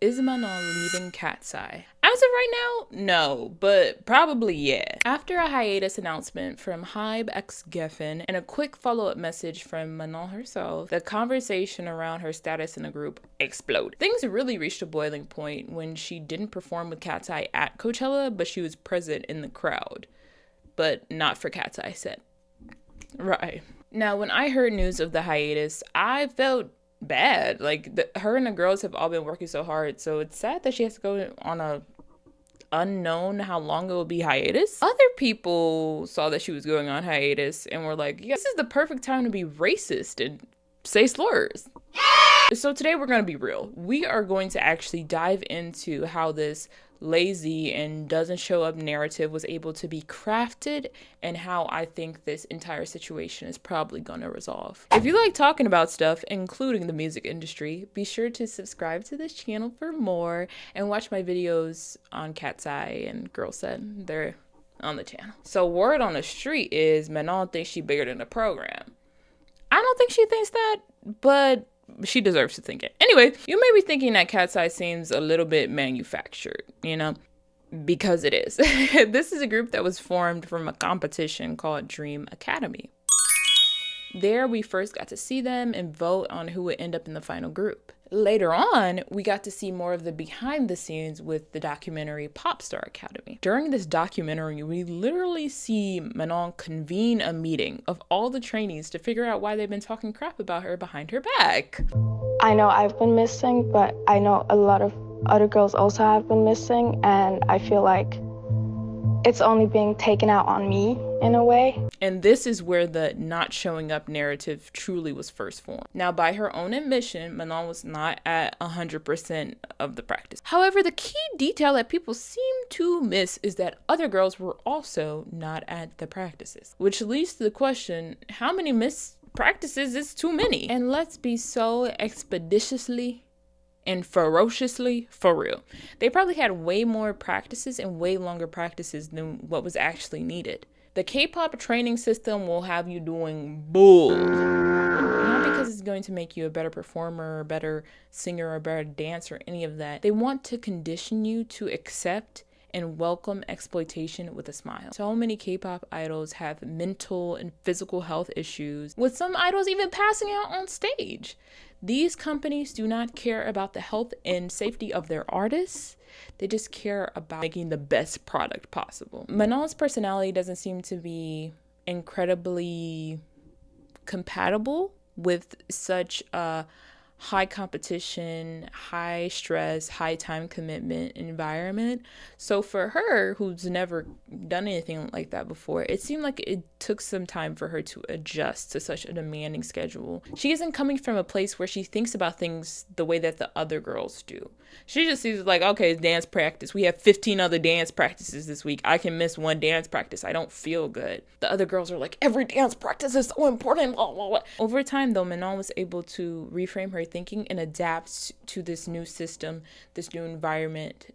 Is Manon leaving Katseye? As of right now, no, but probably yeah. After a hiatus announcement from Hybe x Geffen and a quick follow-up message from Manon herself, the conversation around her status in the group exploded. Things really reached a boiling point when she didn't perform with Katseye at Coachella, but she was present in the crowd. But not for Katseye set. Right. Now, when I heard news of the hiatus, I felt bad. Like, her and the girls have all been working so hard, so it's sad that she has to go on a unknown how long it will be hiatus. Other people saw that she was going on hiatus and were like, yeah, this is the perfect time to be racist and say slurs. So today we're going to be real. We are going to actually dive into how this lazy and doesn't show up narrative was able to be crafted and how I think this entire situation is probably going to resolve. If you like talking about stuff, including the music industry, be sure to subscribe to this channel for more and watch my videos on Katseye and Girl Said. They're on the channel. So word on the street is Manon thinks she's bigger than the program. I don't think she thinks that, but she deserves to think it. Anyway, you may be thinking that Katseye seems a little bit manufactured, you know, because it is. This is a group that was formed from a competition called Dream Academy. There, we first got to see them and vote on who would end up in the final group. Later on, we got to see more of the behind the scenes with the documentary Popstar Academy. During this documentary, we literally see Manon convene a meeting of all the trainees to figure out why they've been talking crap about her behind her back. I know I've been missing, but I know a lot of other girls also have been missing, and I feel like it's only being taken out on me in a way. And this is where the not showing up narrative truly was first formed. Now, by her own admission, Manon was not at 100% of the practice. However, the key detail that people seem to miss is that other girls were also not at the practices, which leads to the question, how many missed practices is too many? And let's be so expeditiously and ferociously for real. They probably had way more practices and way longer practices than what was actually needed. The K-pop training system will have you doing bull. Not because it's going to make you a better performer, or a better singer, or a better dancer, or any of that. They want to condition you to accept and welcome exploitation with a smile. So many K-pop idols have mental and physical health issues, with some idols even passing out on stage. These companies do not care about the health and safety of their artists. They just care about making the best product possible. Manon's personality doesn't seem to be incredibly compatible with such a high competition, high stress, high time commitment environment. So for her, who's never done anything like that before, it seemed like it took some time for her to adjust to such a demanding schedule. She isn't coming from a place where she thinks about things the way that the other girls do. She just sees like, okay, it's dance practice. We have 15 other dance practices this week. I can miss one dance practice. I don't feel good. The other girls are like, every dance practice is so important. Blah, blah, blah. Over time, though, Manon was able to reframe her thinking and adapt to this new system, this new environment,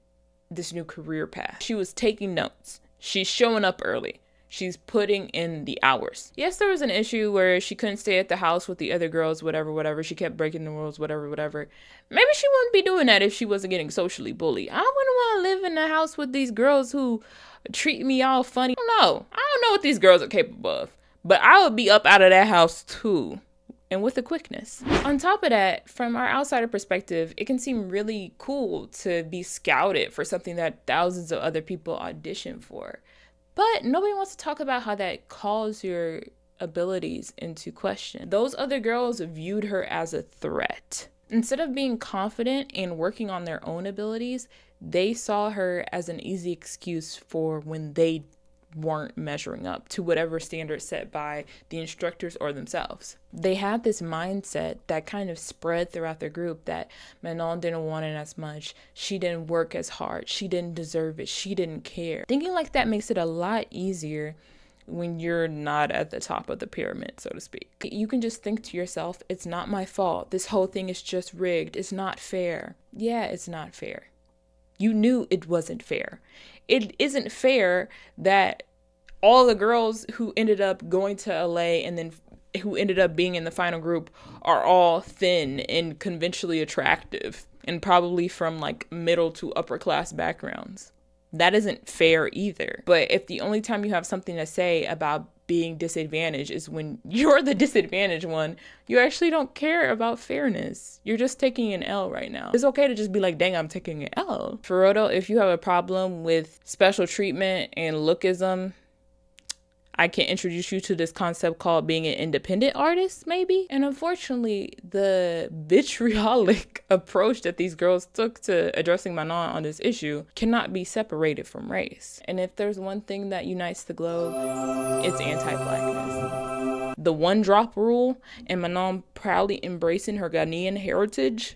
this new career path. She was taking notes. She's showing up early. She's putting in the hours. Yes, there was an issue where she couldn't stay at the house with the other girls, whatever. She kept breaking the rules, whatever. Maybe she wouldn't be doing that if she wasn't getting socially bullied. I wouldn't want to live in the house with these girls who treat me all funny. I don't know what these girls are capable of. But I would be up out of that house too. And with the quickness. On top of that, from our outsider perspective, it can seem really cool to be scouted for something that thousands of other people audition for. But nobody wants to talk about how that calls your abilities into question. Those other girls viewed her as a threat. Instead of being confident and working on their own abilities, they saw her as an easy excuse for when they weren't measuring up to whatever standard set by the instructors or themselves. They had this mindset that kind of spread throughout the group that Manon didn't want it as much, she didn't work as hard, she didn't deserve it, she didn't care. Thinking like that makes it a lot easier when you're not at the top of the pyramid, so to speak. You can just think to yourself, it's not my fault, this whole thing is just rigged, it's not fair. Yeah, it's not fair. You knew it wasn't fair. It isn't fair that all the girls who ended up going to LA and then who ended up being in the final group are all thin and conventionally attractive. and probably from like middle to upper class backgrounds. That isn't fair either. But if the only time you have something to say about being disadvantaged is when you're the disadvantaged one, you actually don't care about fairness. You're just taking an L right now. It's okay to just be like, dang, I'm taking an L. For real though, if you have a problem with special treatment and lookism, I can introduce you to this concept called being an independent artist, maybe. And unfortunately, the vitriolic approach that these girls took to addressing Manon on this issue cannot be separated from race. And if there's one thing that unites the globe, it's anti-blackness. The one drop rule and Manon proudly embracing her Ghanaian heritage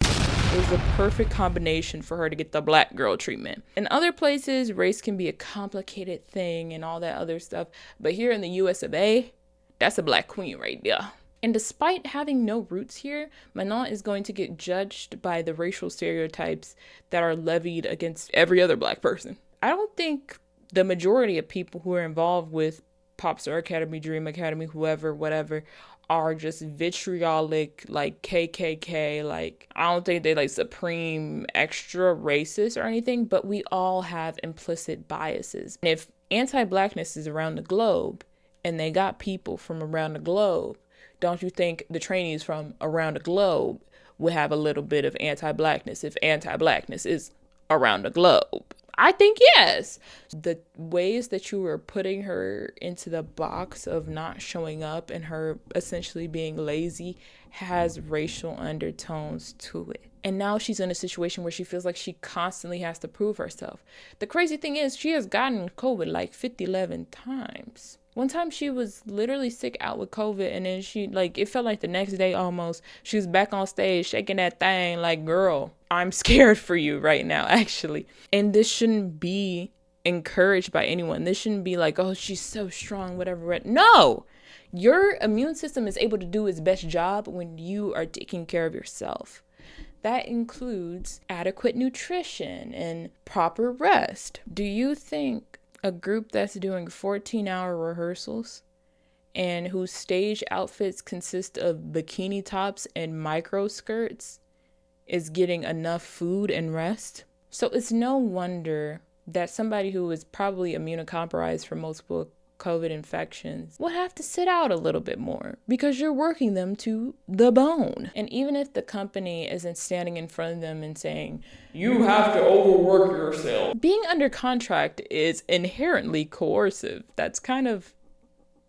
is the perfect combination for her to get the black girl treatment. In other places, race can be a complicated thing and all that other stuff. But here in the US of A, that's a black queen right there. And despite having no roots here, Manon is going to get judged by the racial stereotypes that are levied against every other black person. I don't think the majority of people who are involved with Pop Star Academy, Dream Academy, whoever, whatever, are just vitriolic, like KKK, like I don't think they like supreme extra racist or anything, but we all have implicit biases. And if anti-blackness is around the globe and they got people from around the globe, don't you think the trainees from around the globe would have a little bit of anti-blackness if anti-blackness is around the globe? I think yes. The ways that you were putting her into the box of not showing up and her essentially being lazy has racial undertones to it. And now she's in a situation where she feels like she constantly has to prove herself. The crazy thing is she has gotten COVID like 11 times. One time she was literally sick out with COVID, and then she, like, it felt like the next day almost, she was back on stage shaking that thing like, girl, I'm scared for you right now, actually. And this shouldn't be encouraged by anyone. This shouldn't be like, oh, she's so strong, whatever. No! Your immune system is able to do its best job when you are taking care of yourself. That includes adequate nutrition and proper rest. Do you think a group that's doing 14-hour rehearsals and whose stage outfits consist of bikini tops and micro skirts is getting enough food and rest? So it's no wonder that somebody who is probably immunocompromised from multiple COVID infections will have to sit out a little bit more because you're working them to the bone. And even if the company isn't standing in front of them and saying, you have to overwork yourself, being under contract is inherently coercive. That's kind of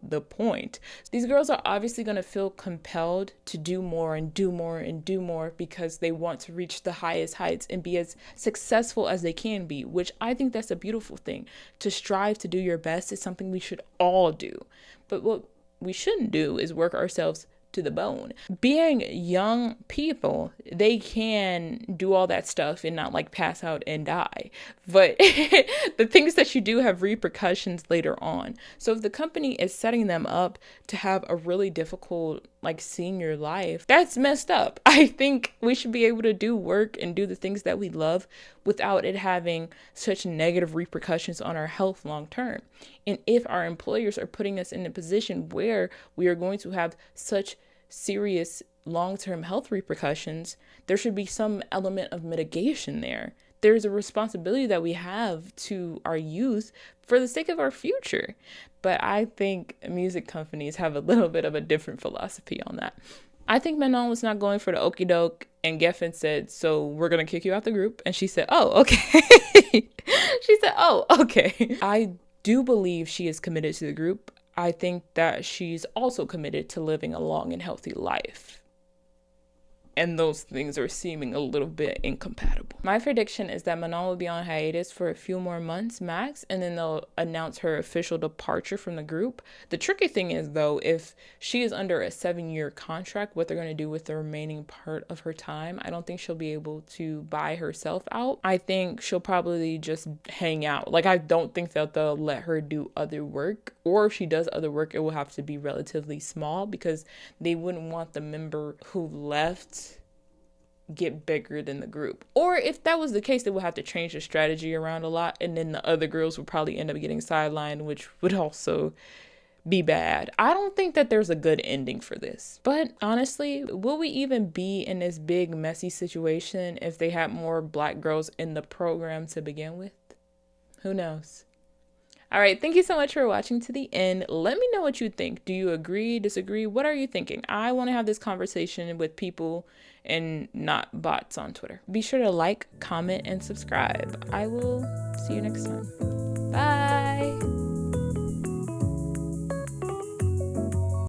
the point. These girls are obviously going to feel compelled to do more and do more and do more because they want to reach the highest heights and be as successful as they can be, which I think that's a beautiful thing. To strive to do your best is something we should all do. But what we shouldn't do is work ourselves to the bone. Being young people, they can do all that stuff and not like pass out and die. But the things that you do have repercussions later on. So if the company is setting them up to have a really difficult like senior life, that's messed up. I think we should be able to do work and do the things that we love without it having such negative repercussions on our health long term. And if our employers are putting us in a position where we are going to have such serious long-term health repercussions, there should be some element of mitigation there. There's a responsibility that we have to our youth for the sake of our future. But I think music companies have a little bit of a different philosophy on that. I think Manon was not going for the okie doke, and Geffen said, so we're going to kick you out the group. And she said, oh, okay. She said, oh, okay. I do believe she is committed to the group. I think that she's also committed to living a long and healthy life. And those things are seeming a little bit incompatible. My prediction is that Manon will be on hiatus for a few more months max, and then they'll announce her official departure from the group. The tricky thing is, though, if she is under a 7-year contract, what they're going to do with the remaining part of her time, I don't think she'll be able to buy herself out. I think she'll probably just hang out. Like, I don't think that they'll let her do other work, or if she does other work, it will have to be relatively small because they wouldn't want the member who left get bigger than the group. Or if that was the case, they would have to change the strategy around a lot, and then the other girls would probably end up getting sidelined, which would also be bad. I don't think that there's a good ending for this. But honestly, will we even be in this big messy situation if they had more black girls in the program to begin with? Who knows? All right, thank you so much for watching to the end. Let me know what you think. Do you agree, disagree? What are you thinking? I want to have this conversation with people and not bots on Twitter. Be sure to like, comment, and subscribe. I will see you next time. Bye.